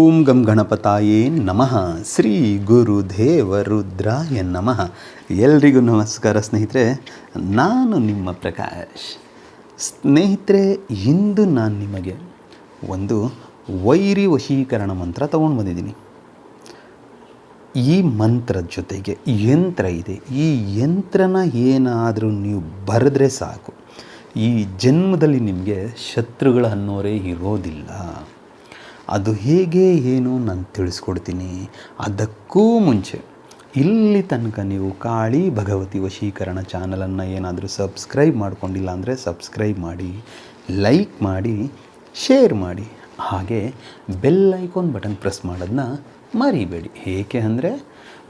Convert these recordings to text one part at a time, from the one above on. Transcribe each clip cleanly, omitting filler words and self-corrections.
ಓಂ ಗಂ ಗಣಪತಾಯೇ ನಮಃ. ಶ್ರೀ ಗುರುದೇವ ರುದ್ರಾಯ ನಮಃ. ಎಲ್ರಿಗೂ ನಮಸ್ಕಾರ ಸ್ನೇಹಿತರೆ, ನಾನು ನಿಮ್ಮ ಪ್ರಕಾಶ್. ಸ್ನೇಹಿತರೆ, ಇಂದು ನಾನು ನಿಮಗೆ ಒಂದು ವೈರಿ ವಶೀಕರಣ ಮಂತ್ರ ತಗೊಂಡು ಬಂದಿದ್ದೀನಿ. ಈ ಮಂತ್ರದ ಜೊತೆಗೆ ಯಂತ್ರ ಇದೆ. ಈ ಯಂತ್ರನ ಏನಾದರೂ ನೀವು ಬರೆದ್ರೆ ಸಾಕು, ಈ ಜನ್ಮದಲ್ಲಿ ನಿಮಗೆ ಶತ್ರುಗಳು ಅನ್ನೋರೇ ಇರೋದಿಲ್ಲ. ಅದು ಹೇಗೆ ಏನು ನಾನು ತಿಳಿಸ್ಕೊಡ್ತೀನಿ. ಅದಕ್ಕೂ ಮುಂಚೆ ಇಲ್ಲಿ ತನಕ ನೀವು ಕಾಳಿ ಭಗವತಿ ವಶೀಕರಣ ಚಾನಲನ್ನು ಏನಾದರೂ ಸಬ್ಸ್ಕ್ರೈಬ್ ಮಾಡ್ಕೊಂಡಿಲ್ಲ ಅಂದರೆ ಸಬ್ಸ್ಕ್ರೈಬ್ ಮಾಡಿ, ಲೈಕ್ ಮಾಡಿ, ಶೇರ್ ಮಾಡಿ, ಹಾಗೆ ಬೆಲ್ ಐಕಾನ್ ಬಟನ್ ಪ್ರೆಸ್ ಮಾಡೋದನ್ನ ಮರಿಬೇಡಿ. ಏಕೆ ಅಂದರೆ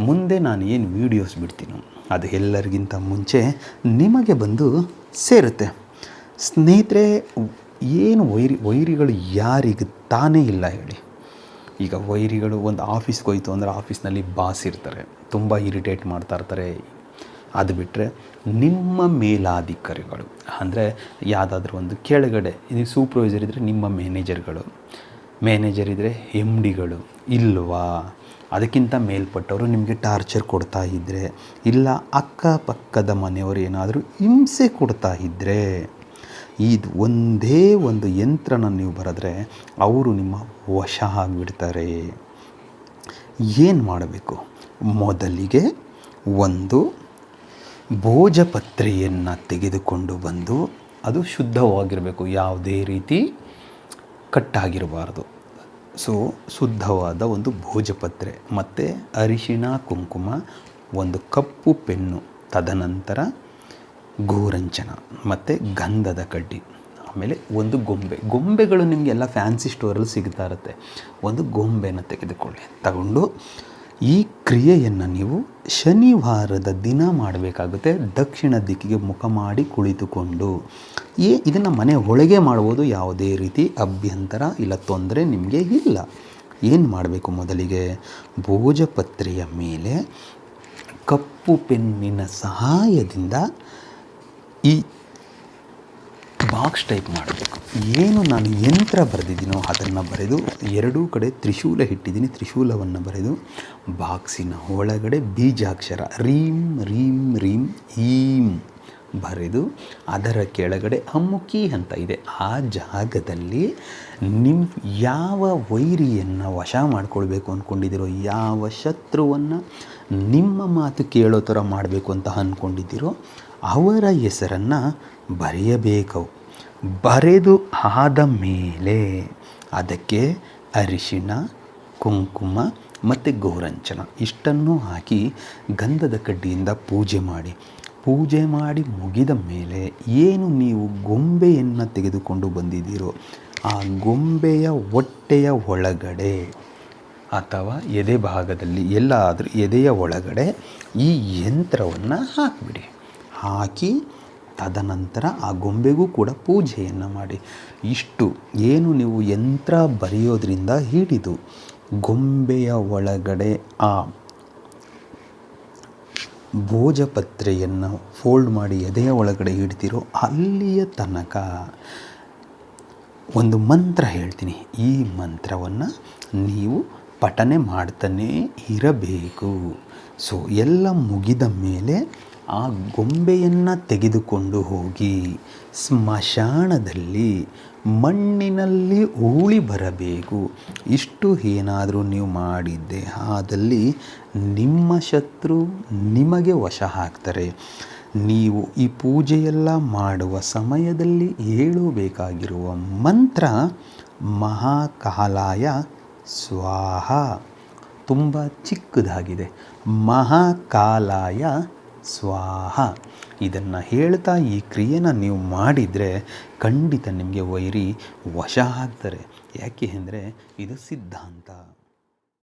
ಮುಂದೆ ನಾನು ಏನು ವೀಡಿಯೋಸ್ ಬಿಡ್ತೀನೋ ಅದು ಎಲ್ಲರಿಗಿಂತ ಮುಂಚೆ ನಿಮಗೆ ಬಂದು ಸೇರುತ್ತೆ. ಸ್ನೇಹಿತರೆ, ಏನು ವೈರಿಗಳು ಯಾರಿಗೆ ತಾನೇ ಇಲ್ಲ ಹೇಳಿ. ಈಗ ವೈರಿಗಳು ಒಂದು ಆಫೀಸ್ಗೆ ಹೋಯ್ತು ಅಂದರೆ ಆಫೀಸ್ನಲ್ಲಿ ಬಾಸ್ ಇರ್ತಾರೆ, ತುಂಬ ಇರಿಟೇಟ್ ಮಾಡ್ತಾ ಇರ್ತಾರೆ. ಅದು ಬಿಟ್ಟರೆ ನಿಮ್ಮ ಮೇಲಾಧಿಕಾರಿಗಳು ಅಂದರೆ ಯಾವುದಾದ್ರೂ ಒಂದು ಕೆಳಗಡೆ ಇದು ಸೂಪರ್ವೈಸರ್ ಇದ್ದರೆ ನಿಮ್ಮ ಮ್ಯಾನೇಜರ್ ಇದ್ದರೆ ಎಮ್ ಡಿಗಳು ಇಲ್ವಾ, ಅದಕ್ಕಿಂತ ಮೇಲ್ಪಟ್ಟವರು ನಿಮಗೆ ಟಾರ್ಚರ್ ಕೊಡ್ತಾ ಇದ್ದರೆ, ಇಲ್ಲ ಅಕ್ಕಪಕ್ಕದ ಮನೆಯವರು ಏನಾದರೂ ಹಿಂಸೆ ಕೊಡ್ತಾ ಇದ್ದರೆ, ಇದು ಒಂದೇ ಒಂದು ಯಂತ್ರನ ನೀವು ಬರೆದ್ರೆ ಅವರು ನಿಮ್ಮ ವಶ ಆಗಿಬಿಡ್ತಾರೆ. ಏನು ಮಾಡಬೇಕು? ಮೊದಲಿಗೆ ಒಂದು ಭೋಜಪತ್ರೆಯನ್ನು ತೆಗೆದುಕೊಂಡು ಬಂದು, ಅದು ಶುದ್ಧವಾಗಿರಬೇಕು, ಯಾವುದೇ ರೀತಿ ಕಟ್ಟಾಗಿರಬಾರ್ದು. ಶುದ್ಧವಾದ ಒಂದು ಭೋಜಪತ್ರೆ ಮತ್ತು ಅರಿಶಿಣ ಕುಂಕುಮ, ಒಂದು ಕಪ್ಪು ಪೆನ್ನು, ತದನಂತರ ಗೋರಂಚನ ಮತ್ತು ಗಂಧದ ಕಡ್ಡಿ, ಆಮೇಲೆ ಒಂದು ಗೊಂಬೆಗಳು ನಿಮಗೆಲ್ಲ ಫ್ಯಾನ್ಸಿ ಸ್ಟೋರಲ್ಲಿ ಸಿಗ್ತಾ ಇರುತ್ತೆ. ಒಂದು ಗೊಂಬೆನ ತಗೊಂಡು ಈ ಕ್ರಿಯೆಯನ್ನು ನೀವು ಶನಿವಾರದ ದಿನ ಮಾಡಬೇಕಾಗುತ್ತೆ. ದಕ್ಷಿಣ ದಿಕ್ಕಿಗೆ ಮುಖ ಮಾಡಿ ಕುಳಿತುಕೊಂಡು ಇದನ್ನು ಮನೆ ಒಳಗೆ ಮಾಡ್ಬೋದು, ಯಾವುದೇ ರೀತಿ ಅಭ್ಯಂತರ ಇಲ್ಲ, ತೊಂದರೆ ನಿಮಗೆ ಇಲ್ಲ. ಏನು ಮಾಡಬೇಕು? ಮೊದಲಿಗೆ ಭೋಜಪತ್ರೆಯ ಮೇಲೆ ಕಪ್ಪು ಪೆನ್ನಿನ ಸಹಾಯದಿಂದ ಈ ಬಾಕ್ಸ್ ಟೈಪ್ ಮಾಡಬೇಕು. ಏನು ನಾನು ಯಂತ್ರ ಬರೆದಿದ್ದೀನೋ ಅದನ್ನು ಬರೆದು ಎರಡೂ ಕಡೆ ತ್ರಿಶೂಲ ಇಟ್ಟಿದ್ದೀನಿ. ತ್ರಿಶೂಲವನ್ನು ಬರೆದು ಬಾಕ್ಸಿನ ಒಳಗಡೆ ಬೀಜಾಕ್ಷರ ರೀಂ ರೀಂ ರೀಂ ಈಂ ಬರೆದು ಅದರ ಕೆಳಗಡೆ ಅಮ್ಮುಕಿ ಅಂತ ಇದೆ. ಆ ಜಾಗದಲ್ಲಿ ಯಾವ ವೈರಿಯನ್ನು ವಶ ಮಾಡ್ಕೊಳ್ಬೇಕು ಅಂದ್ಕೊಂಡಿದ್ದೀರೋ, ಯಾವ ಶತ್ರುವನ್ನು ನಿಮ್ಮ ಮಾತು ಕೇಳೋ ಥರ ಮಾಡಬೇಕು ಅಂತ ಅಂದ್ಕೊಂಡಿದ್ದೀರೋ ಅವರ ಹೆಸರನ್ನು ಬರೆಯಬೇಕು. ಬರೆದು ಆದ ಮೇಲೆ ಅದಕ್ಕೆ ಅರಿಶಿಣ, ಕುಂಕುಮ ಮತ್ತು ಗೋರಂಚನ ಇಷ್ಟನ್ನು ಹಾಕಿ ಗಂಧದ ಕಡ್ಡಿಯಿಂದ ಪೂಜೆ ಮಾಡಿ ಮುಗಿದ ಮೇಲೆ ಏನು ನೀವು ಗೊಂಬೆಯನ್ನು ತೆಗೆದುಕೊಂಡು ಬಂದಿದ್ದೀರೋ ಆ ಗೊಂಬೆಯ ಹೊಟ್ಟೆಯ ಒಳಗಡೆ ಅಥವಾ ಎದೆ ಭಾಗದಲ್ಲಿ ಎಲ್ಲಾದರೂ ಎದೆಯ ಒಳಗಡೆ ಈ ಯಂತ್ರವನ್ನು ಹಾಕಿಬಿಡಿ. ಹಾಕಿ ತದನಂತರ ಆ ಗೊಂಬೆಗೂ ಕೂಡ ಪೂಜೆಯನ್ನು ಮಾಡಿ. ಇಷ್ಟು ಏನು ನೀವು ಯಂತ್ರ ಬರೆಯೋದ್ರಿಂದ ಹಿಡಿದು ಗೊಂಬೆಯ ಒಳಗಡೆ ಆ ಭೋಜಪತ್ರೆಯನ್ನು ಫೋಲ್ಡ್ ಮಾಡಿ ಎದೆಯ ಒಳಗಡೆ ಇಡ್ತಿರೋ ಅಲ್ಲಿಯ ತನಕ ಒಂದು ಮಂತ್ರ ಹೇಳ್ತೀನಿ. ಈ ಮಂತ್ರವನ್ನು ನೀವು ಪಠನೆ ಮಾಡ್ತಾನೇ ಇರಬೇಕು. ಎಲ್ಲ ಮುಗಿದ ಮೇಲೆ ಆ ಗೊಂಬೆಯನ್ನು ತೆಗೆದುಕೊಂಡು ಹೋಗಿ ಸ್ಮಶಾನದಲ್ಲಿ ಮಣ್ಣಿನಲ್ಲಿ ಹೂಳಿ ಬರಬೇಕು. ಇಷ್ಟು ಏನಾದರೂ ನೀವು ಮಾಡಿದ್ದೆ ಆದಲ್ಲಿ ನಿಮ್ಮ ಶತ್ರು ನಿಮಗೆ ವಶ ಆಗ್ತಾರೆ. ನೀವು ಈ ಪೂಜೆಯೆಲ್ಲ ಮಾಡುವ ಸಮಯದಲ್ಲಿ ಹೇಳಬೇಕಾಗಿರುವ ಮಂತ್ರ ಮಹಾಕಾಲಾಯ ಸ್ವಾಹ. ತುಂಬ ಚಿಕ್ಕದಾಗಿದೆ. ಮಹಾಕಾಲಾಯ ಸ್ವಾಹ. ಇದನ್ನು ಹೇಳ್ತಾ ಈ ಕ್ರಿಯೆನ ನೀವು ಮಾಡಿದರೆ ಖಂಡಿತ ನಿಮಗೆ ವೈರಿ ವಶ ಆಗ್ತಾರೆ. ಯಾಕೆ ಅಂದರೆ ಇದು ಸಿದ್ಧಾಂತ.